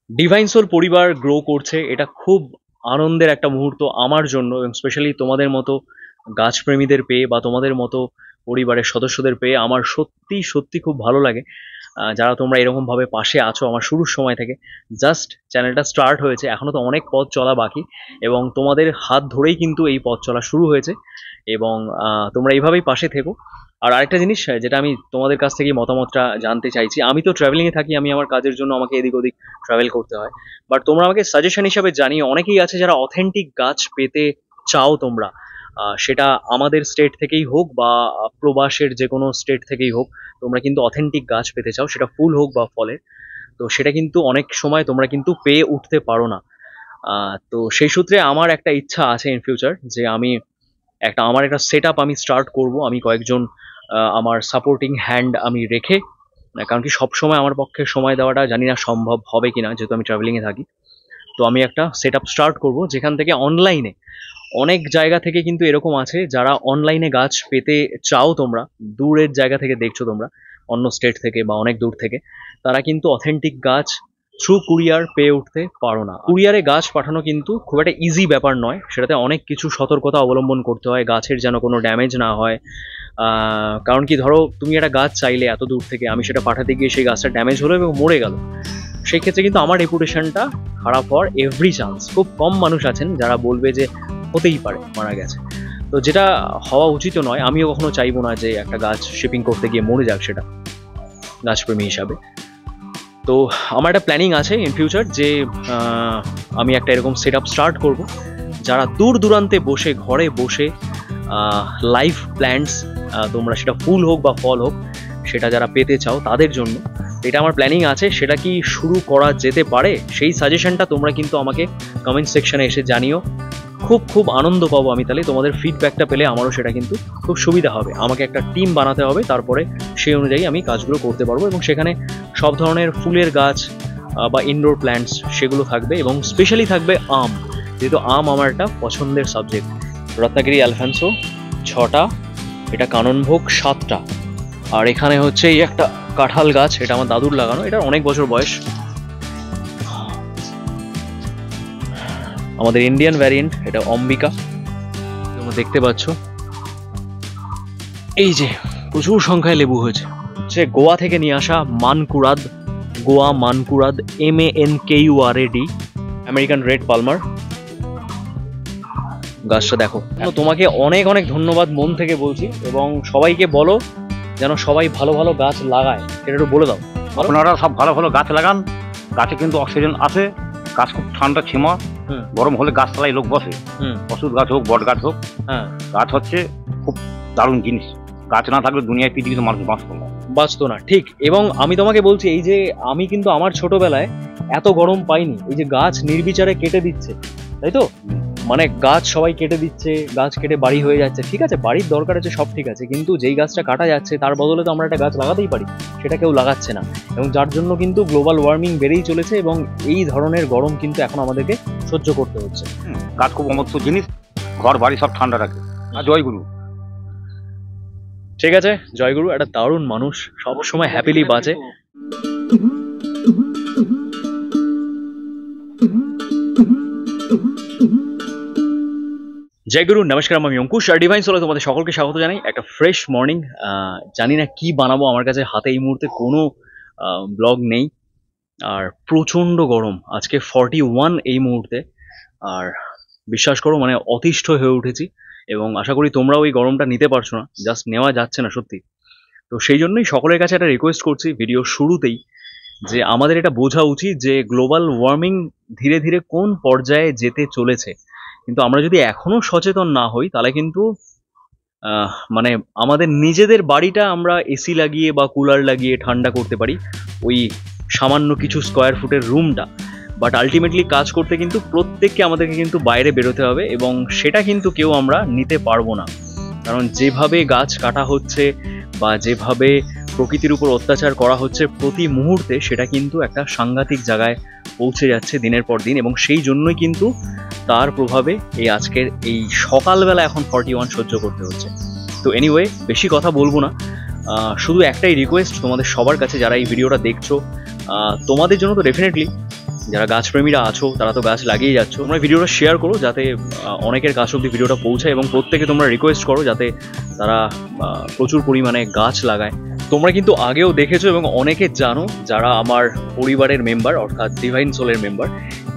Divine soul পরিবার grow করছে, এটা খুব আনন্দের একটা মুহূর্ত আমার জন্য, এবং স্পেশালি তোমাদের মতো গাছপ্রেমীদের পেয়ে বা তোমাদের মতো পরিবারের সদস্যদের পেয়ে আমার সত্যি সত্যি খুব ভালো লাগে। যারা তোমরা এরকম ভাবে পাশে আছো আমার শুরুর সময় থেকে। জাস্ট চ্যানেলটা স্টার্ট হয়েছে, এখনো তো অনেক পথ চলা বাকি, এবং তোমাদের হাত ধরেই কিন্তু এই পথ চলা শুরু হয়েছে, এবং তোমরা এইভাবেই পাশে থেকো। আর আরেকটা জিনিস যেটা আমি তোমাদের কাছ থেকে মতামতটা জানতে চাইছি, আমি তো ট্রাভেলিংয়ে থাকি, আমি আমার কাজের জন্য আমাকে এদিক ওদিক ট্রাভেল করতে হয়, বাট তোমরা আমাকে সাজেশন হিসাবে জানিও, অনেকেই আছে যারা অথেন্টিক গাছ পেতে চাও তোমরা, সেটা আমাদের স্টেট থেকেই হোক বা প্রবাসের যে কোনো স্টেট থেকেই হোক, তোমরা কিন্তু অথেন্টিক গাছ পেতে চাও, সেটা ফুল হোক বা ফলের। তো সেটা কিন্তু অনেক সময় তোমরা কিন্তু পেয়ে উঠতে পারো না। তো সেই সূত্রে আমার একটা ইচ্ছা আছে ইন ফিউচার, যে আমি আমার একটা সেট আপ আমি স্টার্ট করব, আমি কয়েকজন আমার সাপোর্টিং হ্যান্ড আমি রেখে, কারণ কি সব সময় আমার পক্ষে সময় দেওয়াটা জানি না সম্ভব হবে কিনা, যেহেতু আমি ট্রাভেলিংয়ে থাকি। তো আমি একটা সেট আপ স্টার্ট করবো যেখান থেকে অনলাইনে অনেক জায়গা থেকে কিন্তু এরকম আছে যারা অনলাইনে গাছ পেতে চাও, তোমরা দূরের জায়গা থেকে দেখছো, তোমরা অন্য স্টেট থেকে বা অনেক দূর থেকে, তারা কিন্তু অথেন্টিক গাছ থ্রু কুরিয়ার পেয়ে উঠতে পারো না। কুরিয়ারে গাছ পাঠানো কিন্তু খুব একটা ইজি ব্যাপার নয়, সেটাতে অনেক কিছু সতর্কতা অবলম্বন করতে হয়, গাছের যেন কোনো ড্যামেজ না হয়। কারণ কি, ধরো তুমি একটা গাছ চাইলে এত দূর থেকে, আমি সেটা পাঠাতে গিয়ে সেই গাছটা ড্যামেজ হলো এবং মরে গেল, সেই ক্ষেত্রে কিন্তু আমার রেপুটেশনটা খারাপ হওয়ার এভরি চান্স। খুব কম মানুষ আছেন যারা বলবে যে হতেই পারে মারা গেছে, তো যেটা হওয়া উচিত নয়। আমিও কখনো চাইবো না যে একটা গাছ শিপিং করতে গিয়ে মরে যাক, সেটা গাছপ্রেমী হিসাবে। তো আমার একটা প্ল্যানিং আছে ইন ফিউচার যে আমি একটা এরকম সেট আপ স্টার্ট করবো, যারা দূর দূরান্তে বসে ঘরে বসে লাইভ প্ল্যান্টস, তোমরা সেটা ফুল হোক বা ফল হোক, সেটা যারা পেতে চাও তাদের জন্য এটা আমার প্ল্যানিং আছে। সেটা কি শুরু করা যেতে পারে, সেই সাজেশনটা তোমরা কিন্তু আমাকে কমেন্ট সেকশনে এসে জানিও। খুব খুব আনন্দ পাবো আমি, তাহলে তোমাদের ফিডব্যাকটা পেলে আমারও সেটা কিন্তু খুব সুবিধা হবে। আমাকে একটা টিম বানাতে হবে, তারপরে সেই অনুযায়ী আমি কাজগুলো করতে পারবো, এবং সেখানে সব ধরনের ফুলের গাছ বা ইনডোর প্ল্যান্টস সেগুলো থাকবে, এবং স্পেশালি থাকবে আম, যেহেতু আম আমার একটা পছন্দের সাবজেক্ট। রত্নাগিরি অ্যালফান্সো 6টা, এটা কাননভোগ 7টা, আর এখানে হচ্ছে এই একটা কাঁঠাল গাছ, এটা আমার দাদুর লাগানো, এটা অনেক বছর বয়স। আমাদের ইন্ডিয়ান ভ্যারিয়েন্ট, এটা অম্বিকা, তোমরা দেখতে পাচ্ছ। এই যে প্রচুর সংখ্যায় লেবু হয়েছে, সে গোয়া থেকে নিয়ে আসা Mankurad, Goa Mankurad, MANKURAD, American red Palmer. গাছটা দেখো। তোমাকে অনেক অনেক ধন্যবাদ মন থেকে বলছি, এবং সবাইকে বলো যেন সবাই ভালো ভালো গাছ লাগায়, সেটা একটু বলে দাও। আপনারা সব ভালো ভালো গাছ লাগান, গাছে কিন্তু অক্সিজেন আছে, গাছ খুব ঠান্ডা ছিমা, গরম হলে গাছ তলায় লোক বসে, ওষুধ গাছ হোক বট গাছ হোক, গাছ হচ্ছে খুব দারুণ জিনিস। গাছ না থাকলে দুনিয়ায় পৃথিবীতে মানুষ বাঁচতো না, ঠিক। এবং আমি তোমাকে বলছি, এই যে আমি কিন্তু আমার ছোটবেলায় এত গরম পাইনি, এই যে গাছ নির্বিচারে কেটে দিচ্ছে, তাই তো, মানে গাছ সবাই কেটে দিচ্ছে, গাছ কেটে বাড়ি হয়ে যাচ্ছে, ঠিক আছে বাড়ির দরকার আছে, সব ঠিক আছে, কিন্তু যেই গাছটা কাটা যাচ্ছে তার বদলে তো আমরা একটা গাছ লাগাতেই পারি, সেটা কেউ লাগাচ্ছে না, এবং যার জন্য কিন্তু গ্লোবাল ওয়ার্মিং বেড়েই চলেছে, এবং এই ধরনের গরম কিন্তু এখন আমাদেরকে সহ্য করতে হচ্ছে। গাছ খুব অমূল্য জিনিস, ঘর বাড়ি সব ঠান্ডা রাখে। জয় গুরু। ঠিক আছে, জয়গুরু একটা দারুণ মানুষ, সবসময় হ্যাপিলি বাঁচে। জয় গুরু, নমস্কার, আমি অঙ্কুশ, আর ডিভাইন সোলে তোমাদের সকলকে স্বাগত জানাই। একটা ফ্রেশ মর্নিং, জানি না কি বানাবো, আমার কাছে হাতে এই মুহূর্তে কোনো ব্লগ নেই, আর প্রচণ্ড গরম, আজকে 41 এই মুহূর্তে, আর বিশ্বাস করো মানে অতিষ্ঠ হয়ে উঠেছি, এবং আশা করি তোমরাও এই গরমটা নিতে পারছো না, জাস্ট নেওয়া যাচ্ছে না সত্যি। তো সেই জন্যই সকলের কাছে একটা রিকোয়েস্ট করছি ভিডিও শুরুতেই, যে আমাদের এটা বোঝা উচিত যে গ্লোবাল ওয়ার্মিং ধীরে ধীরে কোন পর্যায়ে যেতে চলেছে, কিন্তু আমরা যদি এখনো সচেতন না হই তাহলে কিন্তু মানে আমাদের নিজেদের বাড়িটা আমরা এসি লাগিয়ে বা কুলার লাগিয়ে ঠান্ডা করতে পারি, ওই সামান্য কিছু স্কোয়ার ফুটের রুমটা, বাট আলটিমেটলি কাজ করতে কিন্তু প্রত্যেককে আমাদেরকে কিন্তু বাইরে বেরোতে হবে, এবং সেটা কিন্তু কেউ আমরা নিতে পারবো না, কারণ যেভাবে গাছ কাটা হচ্ছে বা যেভাবে প্রকৃতির উপর অত্যাচার করা হচ্ছে প্রতি মুহূর্তে, সেটা কিন্তু একটা সাংঘাতিক জায়গায় পৌঁছে যাচ্ছে দিনের পর দিন, এবং সেই জন্যই কিন্তু তার প্রভাবে এই আজকের এই সকালবেলা এখন 41 সহ্য করতে হচ্ছে। তো এনিওয়ে, বেশি কথা বলবো না, শুধু একটাই রিকোয়েস্ট তোমাদের সবার কাছে যারা এই ভিডিওটা দেখছো, তোমাদের জন্য তো ডেফিনেটলি, যারা গাছপ্রেমীরা আছো তারা তো গাছ লাগিয়ে যাচ্ছ, তোমরা ভিডিওটা শেয়ার করো যাতে অনেকের কাছে অব্দি ভিডিওটা পৌঁছায়, এবং প্রত্যেকে তোমরা রিকোয়েস্ট করো যাতে তারা প্রচুর পরিমাণে গাছ লাগায়। তোমরা কিন্তু আগেও দেখেছো এবং অনেকে জানো যারা আমার পরিবারের মেম্বার অর্থাৎ ডিভাইন সোলের মেম্বার,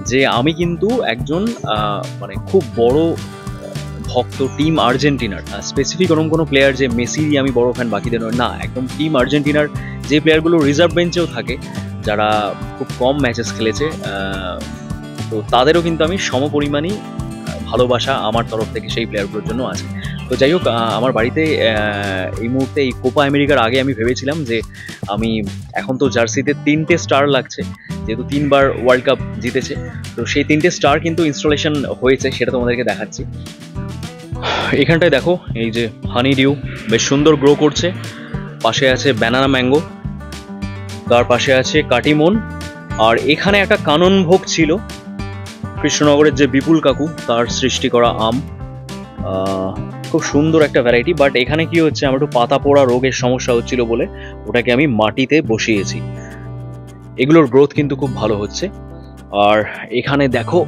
যে আমি কিন্তু একজন মানে খুব বড় ভক্ত টিম আর্জেন্টিনার। স্পেসিফিক ওরকম কোনো প্লেয়ার যে মেসিরই আমি বড় ফ্যান বাকিদের নয়, না, একদম টিম আর্জেন্টিনার যে প্লেয়ারগুলো রিজার্ভ বেঞ্চেও থাকে, যারা খুব কম ম্যাচেস খেলেছে, তো তাদেরও কিন্তু আমি সমপরিমাণই ভালোবাসা আমার তরফ থেকে সেই প্লেয়ারগুলোর জন্য আছে। তো যাই হোক, আমার বাড়িতে এই মুহূর্তে এই কোপা আমেরিকার আগে আমি ভেবেছিলাম যে আমি, এখন তো জার্সিতে 3টে স্টার লাগছে যেহেতু 3বার ওয়ার্ল্ড কাপ জিতেছে, তো সেই 3টে স্টার কিন্তু ইনস্টলেশন হয়েছে, সেটা তোমাদেরকে দেখাচ্ছি। এখানটায় দেখো, এই যে হানি ডিউ বেশ সুন্দর গ্রো করছে, পাশে আছে ব্যানানা ম্যাঙ্গো, তার পাশে আছে কাটিমন, আর এখানে একটা কানন ভোগ ছিল কৃষ্ণনগরের যে বিপুল কাকু তার সৃষ্টি করা আম, খুব সুন্দর একটা ভ্যারাইটি। বাট এখানে কি হচ্ছে, আমার একটু পাতা পোড়া রোগের সমস্যা হচ্ছিল বলে ওটাকে আমি মাটিতে বসিয়েছি। এগুলোর গ্রোথ কিন্তু খুব ভালো হচ্ছে। আর এখানে দেখো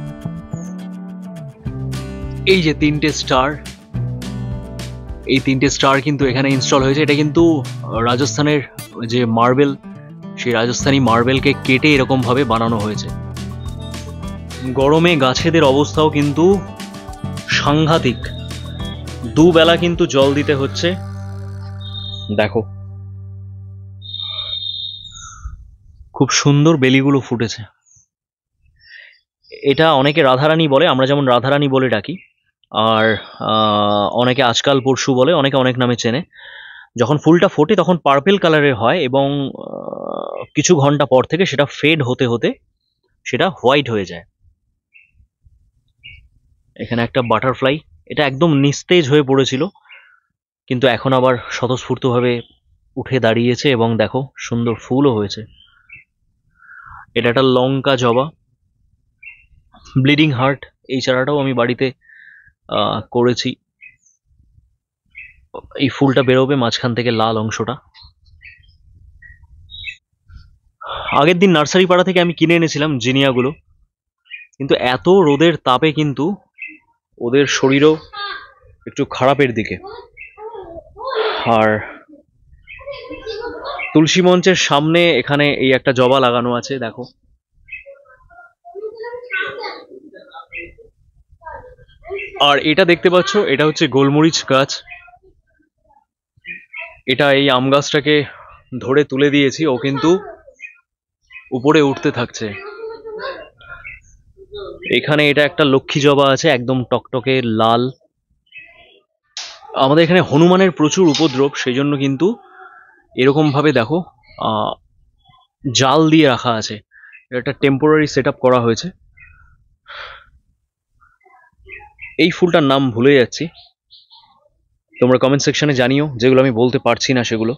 এই যে 3টে স্টার, এই 3টে স্টার কিন্তু এখানে ইনস্টল হয়েছে। এটা কিন্তু রাজস্থানের যে মার্বেল, সেই রাজস্থানী মার্বেলকে কেটে এরকম ভাবে বানানো হয়েছে। গরমে গাছেদের অবস্থাও কিন্তু সাংঘাতিক, দুবেলা কিন্তু জল দিতে হচ্ছে। দেখো খুব সুন্দর বেলিগুলো ফুটেছে। এটা অনেকে রাধারানী বলে, আমরা যেমন রাধারানী বলে ডাকি, আর অনেকে আজকাল পরশু বলে, অনেকে অনেক নামে চেনে। যখন ফুলটা ফোটে তখন পার্পেল কালারের হয় এবং কিছু ঘন্টা পর থেকে সেটা ফেড হতে হতে সেটা হোয়াইট হয়ে যায়। এখানে একটা বাটারফ্লাই, এটা একদম নিস্তেজ হয়ে পড়েছিল কিন্তু এখন আবার স্বতঃস্ফূর্তভাবে উঠে দাঁড়িয়েছে এবং দেখো সুন্দর ফুলও হয়েছে। এটা একটা লঙ্কা জবা, ব্লিডিং হার্ট, এই চারাটাও আমি বাড়িতে করেছি। এই ফুলটা বেরোবে মাঝখান থেকে লাল অংশটা। আগের দিন নার্সারি পাড়া থেকে আমি কিনে এনেছিলাম জিনিয়াগুলো, কিন্তু এত রোদের তাপে কিন্তু ওদের শরীরও একটু খারাপের দিকে। আর তুলসী মঞ্চের সামনে এখানে এই একটা জবা লাগানো আছে, দেখো। আর এটা দেখতে পাচ্ছ, এটা হচ্ছে গোলমরিচ গাছ। এটা এই আম গাছটাকে ধরে তুলে দিয়েছি, ও কিন্তু উপরে উঠতে থাকছে। এখানে এটা একটা লক্ষ্মী জবা আছে, একদম টকটকে লাল। আমাদের এখানে হনুমানের প্রচুর উপদ্রব, সেই জন্য কিন্তু এরকম ভাবে দেখো জাল দিয়ে রাখা আছে। এটা একটা টেম্পোরারি সেট আপ করা হয়েছে। এই ফুলটার নাম ভুলে যাচ্ছি, তোমরা কমেন্ট সেকশনে জানিও, যেগুলো আমি বলতে পারছি না সেগুলো।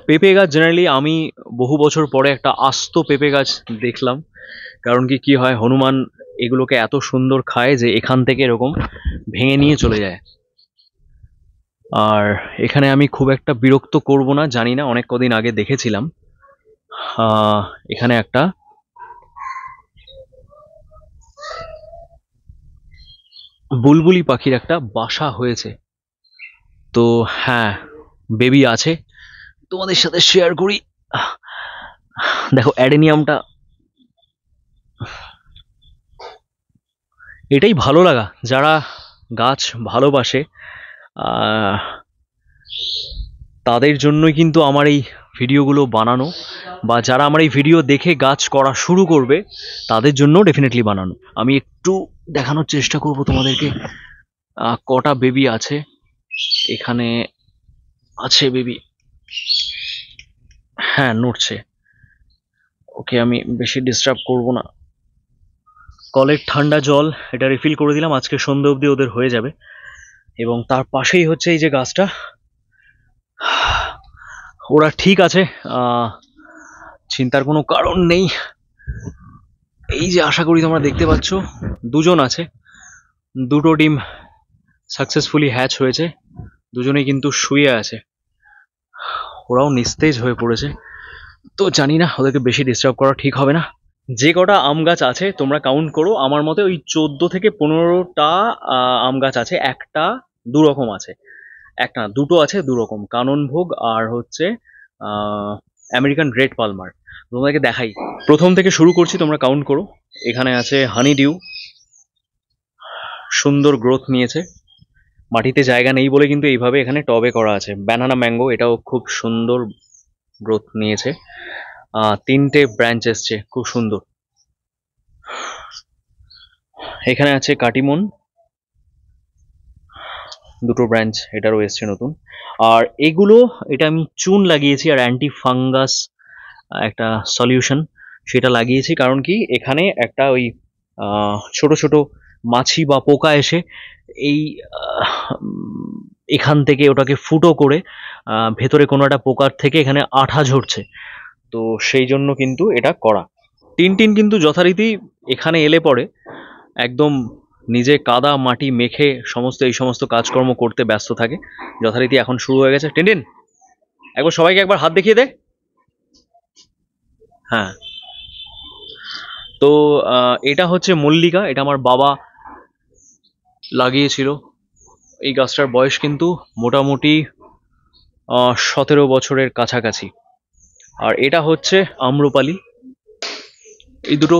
পেঁপে গাছ জেনারেলি আমি বহু বছর পরে একটা আস্ত পেঁপে গাছ দেখলাম, কারণ কি হয়, হনুমান এগুলোকে এত সুন্দর খায় যে এখান থেকে এরকম ভেঙে নিয়ে চলে যায়। আর এখানে আমি খুব একটা বিরক্ত করব না, জানি না, অনেক কদিন আগে দেখেছিলাম এখানে একটা বুলবুলি পাখির একটা বাসা হয়েছে। তো হ্যাঁ, বেবি আছে, তোমাদের সাথে শেয়ার করি। দেখো অ্যাডেনিয়ামটা, এটাই ভালো লাগা, যারা গাছ ভালোবাসে তাদের জন্যই কিন্তু আমার এই ভিডিওগুলো বানানো, বা যারা আমার এই ভিডিও দেখে গাছ করা শুরু করবে তাদের জন্য ডেফিনেটলি বানানো। আমি একটু দেখানোর চেষ্টা করব তোমাদেরকে কটা বেবি আছে। এখানে আছে বেবি, হ্যাঁ নড়ছে, ওকে আমি বেশি ডিস্টার্ব করব না। কলের ঠান্ডা জল এটা রিফিল করে দিলাম, আজকে সন্ধ্যে অবধি ওদের হয়ে যাবে। এবং তার পাশেই হচ্ছে এই যে গাছটা, ওরা ঠিক আছে, চিন্তার কোনো কারণ নেই। এই যে আশা করি তোমরা দেখতে পাচ্ছ, দুজন আছে, দুটো ডিম সাকসেসফুলি হ্যাচ হয়েছে, দুজনেই কিন্তু শুয়ে আছে, ওরাও নিস্তেজ হয়ে পড়েছে। তো জানি না, ওদেরকে বেশি ডিস্টার্ব করা ঠিক হবে না, যে কটা আম গাছ আছে তোমরা কাউন্ট করো, আমার মতে ওই 14 থেকে 15টা আম গাছ আছে। একটা দু রকম আছে, একটা না, দুটো আছে দু রকম, কাননভোগ আর হচ্ছে আমেরিকান রেড পালমার। তোমাদেরকে দেখাই, প্রথম থেকে শুরু করছি, তোমরা কাউন্ট করো। এখানে আছে হানি ডিউ, সুন্দর গ্রোথ নিয়েছে, মাটিতে জায়গা নেই বলে কিন্তু এইভাবে এখানে টবে করা আছে। ব্যানানা ম্যাঙ্গো, এটাও খুব সুন্দর গ্রোথ নিয়েছে, 3টে ব্রাঞ্চ এসছে, খুব সুন্দর। এখানে আছে কাটিমন, 2টো ব্রাঞ্চ এটারও এসছে নতুন। আর এগুলো, এটা আমি চুন লাগিয়েছি আর অ্যান্টি ফাঙ্গাস একটা সলিউশন সেটা লাগিয়েছি। কারণ কি, এখানে একটা ওই ছোট ছোট মাছি বা পোকা এসে এই এখান থেকে ওটাকে ফুটো করে ভেতরে কোনো একটা পোকার থেকে এখানে আঠা ঝরছে, তো সেই জন্য কিন্তু এটা করা। টিনটিন কিন্তু যথারীতি এখানে এলে পরে একদম নিজে কাদা মাটি মেখে এই সমস্ত কাজকর্ম করতে ব্যস্ত থাকে। যথারীতি এখন শুরু হয়ে গেছে। টিনটিন, একবার সবাইকে একবার হাত দেখিয়ে দে। হ্যাঁ, তো এটা হচ্ছে মল্লিকা, এটা আমার বাবা লাগিয়েছিল। এই গাছটার বয়স কিন্তু মোটামুটি 17 বছরের কাছাকাছি। আর এটা হচ্ছে আম্রপালি, এই দুটো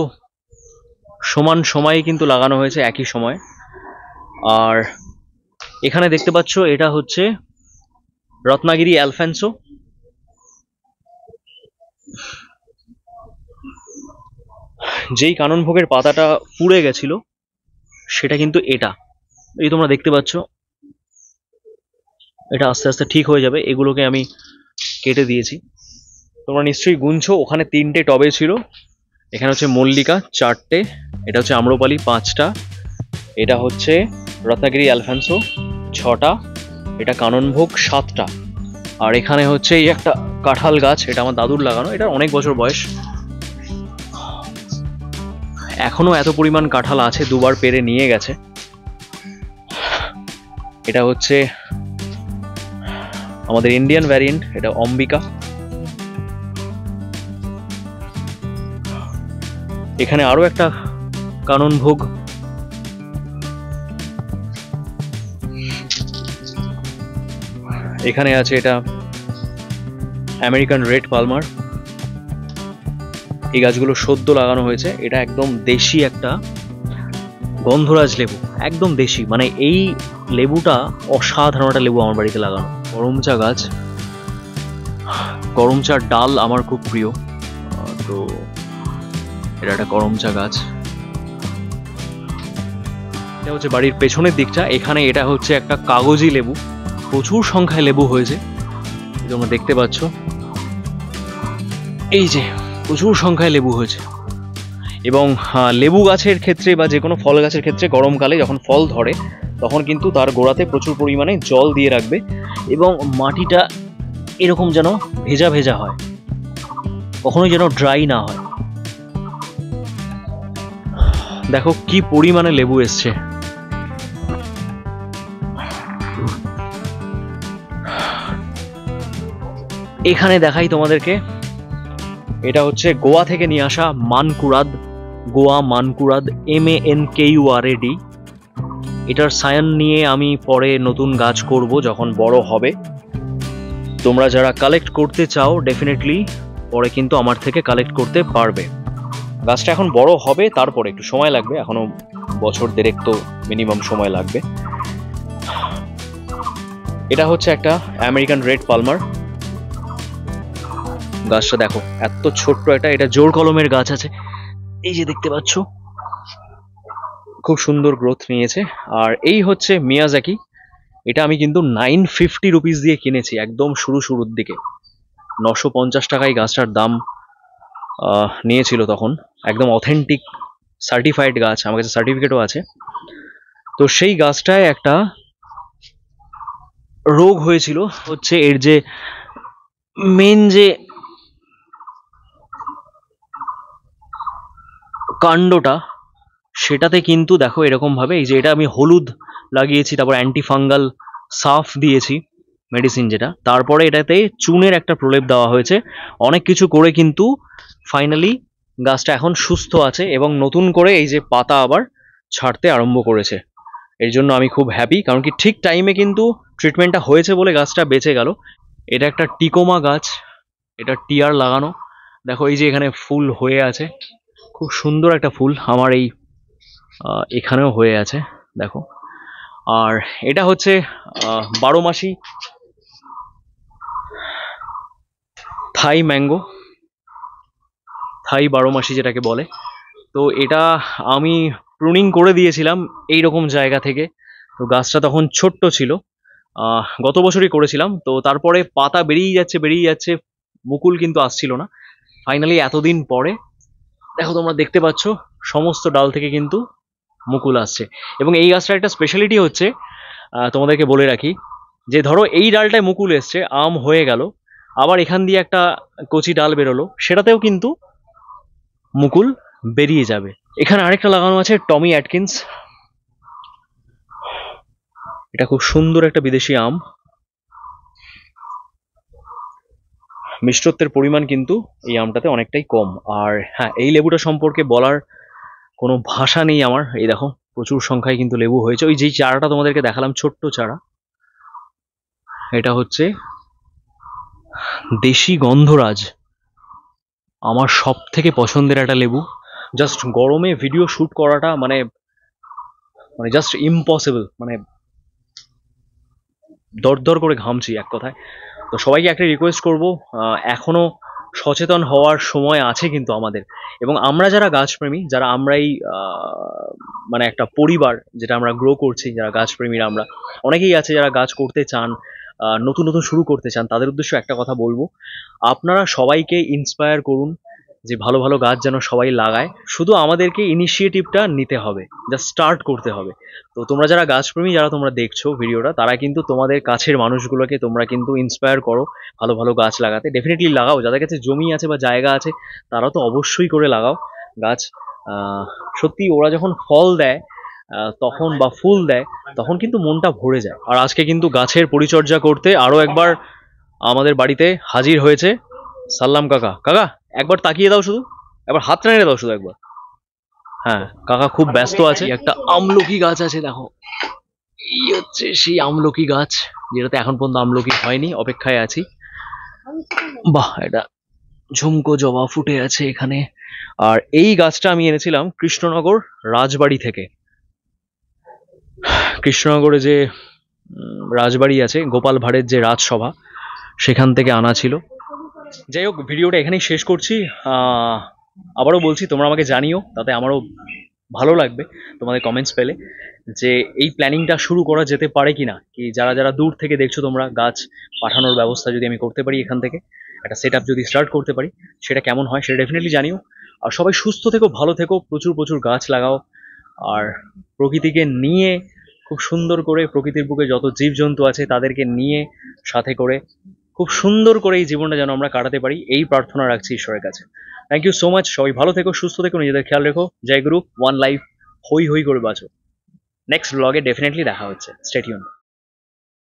সমান সময়ে কিন্তু লাগানো হয়েছে, একই সময়। আর এখানে দেখতে পাচ্ছ, এটা হচ্ছে রত্নাগিরি অ্যালফেন্সো। যেই কাননভোগের পাতাটা পুড়ে গেছিল সেটা কিন্তু এটা, এই তোমরা দেখতে পাচ্ছ, এটা আস্তে আস্তে ঠিক হয়ে যাবে। এগুলোকে আমি কেটে দিয়েছি, তোমরা নিশ্চয়ই গুনছো। ওখানে 3টে টবে ছিল, এখানে হচ্ছে মল্লিকা 4টে, এটা হচ্ছে আম্রপালি 5টা, এটা হচ্ছে রত্নাগিরি অ্যালফেন্সো 6টা, এটা কাননভোগ 7টা। আর এখানে হচ্ছে এই একটা কাঁঠাল গাছ, এটা আমার দাদুর লাগানো, এটা অনেক বছর বয়স, এখনো এত পরিমাণ কাঁঠাল আছে, দুবার পেরে নিয়ে গেছে। এটা হচ্ছে আমাদের ইন্ডিয়ান ভ্যারিয়েন্ট, এটা অম্বিকা। এখানে আরো একটা কাননভোগ, এখানে আছে এটা আমেরিকান রেড পালমার। এই গাছগুলো সদ্য লাগানো হয়েছে, এটা একদম দেশি একটা গন্ধরাজ লেবু, একদম দেশি, মানে এই লেবুটা অসাধারণ একটা লেবু আমার বাড়িতে লাগানো। করমচা গাছ, করমচার ডাল আমার খুব প্রিয়, তো এটা একটা করমচা গাছ। এটা হচ্ছে বাড়ির পেছনের দিকটা, এখানে এটা হচ্ছে একটা কাগজি লেবু, প্রচুর সংখ্যায় লেবু হয়েছে, তোমরা দেখতে পাচ্ছ, এই যে প্রচুর সংখ্যায় লেবু হয়েছে। এবং লেবু গাছের ক্ষেত্রে বা যে কোনো ফল গাছের ক্ষেত্রে গরমকালে যখন ফল ধরে তখন কিন্তু তার গোড়াতে প্রচুর পরিমাণে জল দিয়ে রাখবে এবং মাটিটা এরকম যেন ভেজা ভেজা হয়, কখনোই যেন ড্রাই না হয়। দেখো কি পরিমাণে লেবু এসছে। এখানে দেখাই তোমাদেরকে, এটা হচ্ছে গোয়া থেকে নিয়ে আসা মানকুরাদ, গোয়া মানকুরাদ, MANKURAD। এটার সায়ান নিয়ে আমি পরে নতুন গাছ করব যখন বড় হবে। তোমরা যারা কালেক্ট করতে চাও ডেফিনেটলি পরে কিন্তু আমার থেকে কালেক্ট করতে পারবে। গাছটা এখন বড় হবে, তারপরে একটু সময় লাগবে, এখনো বছর দেড়েক তো মিনিমাম সময় লাগবে। এটা হচ্ছে একটা আমেরিকান রেড পালমার, গাছটা দেখো এত ছোট্ট একটা, এটা জোর কলমের গাছ আছে, এই যে দেখতে পাচ্ছ, খুব সুন্দর গ্রোথ নিয়েছে। আর এই হচ্ছে মিয়াজাকি, এটা আমি কিন্তু 950 রুপিস দিয়ে কিনেছি একদম শুরুর দিকে, 950 টাকায় গাছটার দাম নিয়েছিল তখন। একদম অথেন্টিক সার্টিফাইড গাছ, আমার কাছে সার্টিফিকেটও আছে। তো সেই গাছটায় একটা রোগ হয়েছিল, হচ্ছে এর যে মেন যে কাণ্ডটা সেটাতে কিন্তু দেখো এরকম ভাবে, এই যে এটা আমি হলুদ লাগিয়েছি, তারপর অ্যান্টি ফাঙ্গাল সাফ দিয়েছি মেডিসিন যেটা, তারপরে এটাতে চুনের একটা প্রলেপ দেওয়া হয়েছে, অনেক কিছু করে কিন্তু ফাইনালি গাছটা এখন সুস্থ আছে এবং নতুন করে এই যে পাতা আবার ছাড়তে আরম্ভ করেছে। এর জন্য আমি খুব হ্যাপি, কারণ কি ঠিক টাইমে কিন্তু ট্রিটমেন্টটা হয়েছে বলে গাছটা বেঁচে গেল। এটা একটা টিকোমা গাছ, এটা টিয়ার লাগানো। দেখো এই যে এখানে ফুল হয়ে আছে, খুব সুন্দর একটা ফুল আমার এই এখানেও হয়ে আছে দেখো। আর এটা হচ্ছে 12 মাসি থাই ম্যাঙ্গো, থাই 12 মাসি যেটাকে বলে। তো এটা আমি প্রুনিং করে দিয়েছিলাম এই রকম জায়গা থেকে। তো গাছটা তখন ছোট্ট ছিল, গত বছরই করেছিলাম। তো তারপরে পাতা বেরিয়ে যাচ্ছে, মুকুল কিন্তু আসছিল না। ফাইনালি এতদিন পরে দেখো তোমরা দেখতে পাচ্ছ সমস্ত ডাল থেকে কিন্তু মুকুল আসছে। এবং এই গাছটার একটা স্পেশালিটি হচ্ছে, তোমাদেরকে বলে রাখি, যে ধরো এই ডালটায় মুকুল এসছে, আম হয়ে গেল, আবার এখান দিয়ে একটা কচি ডাল বেরোলো, সেটাতেও কিন্তু মুকুল বেরিয়ে যাবে। এখানে আরেকটা লাগানো আছে টমি অ্যাটকিন্স, এটা খুব সুন্দর একটা বিদেশি আম। মিষ্টত্বের পরিমাণ কিন্তু এই আমটাতে অনেকটাই কম। আর হ্যাঁ, এই লেবুটা সম্পর্কে বলার কোনো ভাষা নেই আমার। এই দেখো প্রচুর সংখ্যায় কিন্তু লেবু হয়েছে। ওই যেই চারাটা তোমাদেরকে দেখালাম, ছোট্ট চারা, এটা হচ্ছে দেশি গন্ধরাজ, আমার সব থেকে পছন্দের একটা লেবু। জাস্ট গরমে ভিডিও শুট করাটা মানে মানে জাস্ট ইম্পসিবল, মানে দরদর করে ঘামছি এক কথায়। তো সবাইকে একটা রিকোয়েস্ট করবো, এখনো সচেতন হওয়ার সময় আছে কিন্তু আমাদের। এবং আমরা যারা গাছপ্রেমী, যারা আমরাই মানে একটা পরিবার যেটা আমরা গ্রো করছি, যারা গাছপ্রেমীরা আমরা অনেকেই আছে যারা গাছ করতে চান, নতুন নতুন শুরু করতে চান, তাদের উদ্দেশ্যে একটা কথা বলবো, আপনারা সবাইকে ইন্সপায়ার করুন যে ভালো ভালো গাছ যেন সবাই লাগায়। শুধু আমাদেরকে ইনিশিয়েটিভটা নিতে হবে, জাস্ট স্টার্ট করতে হবে। তো তোমরা যারা গাছপ্রেমী, যারা তোমরা দেখছো ভিডিওটা, তারা কিন্তু তোমাদের কাছের মানুষগুলোকে তোমরা কিন্তু ইন্সপায়ার করো ভালো ভালো গাছ লাগাতে। ডেফিনেটলি লাগাও, যাদের কাছে জমি আছে বা জায়গা আছে তারা তো অবশ্যই করে লাগাও গাছ। সত্যি ওরা যখন ফল দেয় তখন, বা ফুল দেয় তখন কিন্তু মনটা ভরে যায়। আর আজকে কিন্তু গাছের পরিচর্যা করতে আরো একবার আমাদের বাড়িতে হাজির হয়েছে সাল্লাম কাকা। কাকা একবার তাকিয়ে দাও, শুধু একবার হাত নেড়ে দাও শুধু একবার। হ্যাঁ, কাকা খুব ব্যস্ত আছে। একটা আমলকি গাছ আছে দেখো, এই হচ্ছে সেই আমলকি গাছ, যেটাতে এখন পর্যন্ত আমলকি হয়নি, অপেক্ষায় আছি। বাহ, এটা ঝুমকো জবা ফুটে আছে এখানে। আর এই গাছটা আমি এনেছিলাম কৃষ্ণনগর রাজবাড়ি থেকে। কৃষ্ণনগরে যে রাজবাড়ি আছে, গোপাল ভাঁড়ের যে রাজসভা, সেখান থেকে আনা ছিল। যাই হোক, ভিডিওটা এখানেই শেষ করছি। আবারও বলছি, তোমরা আমাকে জানিও, তাতে আমারও ভালো লাগবে তোমাদের কমেন্টস পেলে, যে এই প্ল্যানিংটা শুরু করা যেতে পারে কিনা, কি যারা যারা দূর থেকে দেখছো তোমরা, গাছ পাঠানোর ব্যবস্থা যদি আমি করতে পারি, এখান থেকে একটা সেট যদি স্টার্ট করতে পারি, সেটা কেমন হয় সেটা ডেফিনেটলি জানিও। আর সবাই সুস্থ থেকো, ভালো থেকো, প্রচুর প্রচুর গাছ লাগাও। আর প্রকৃতিকে নিয়ে খুব সুন্দর করে, প্রকৃতির বুকে যত জীবজন্তু আছে তাদেরকে নিয়ে সাথে করে খুব সুন্দর করে এই জীবনটা যেন আমরা কাটাতে পারি, এই প্রার্থনা রাখছি ঈশ্বরের কাছে। Thank you so much. সবাই ভালো থেকো, সুস্থ থেকো, নিজেদের খেয়াল রেখো। জয় গুরু, ওয়ান লাইফ, হই হই করে বাঁচো। নেক্সট ব্লগে ডেফিনেটলি দেখা হচ্ছে, স্টে টিউন।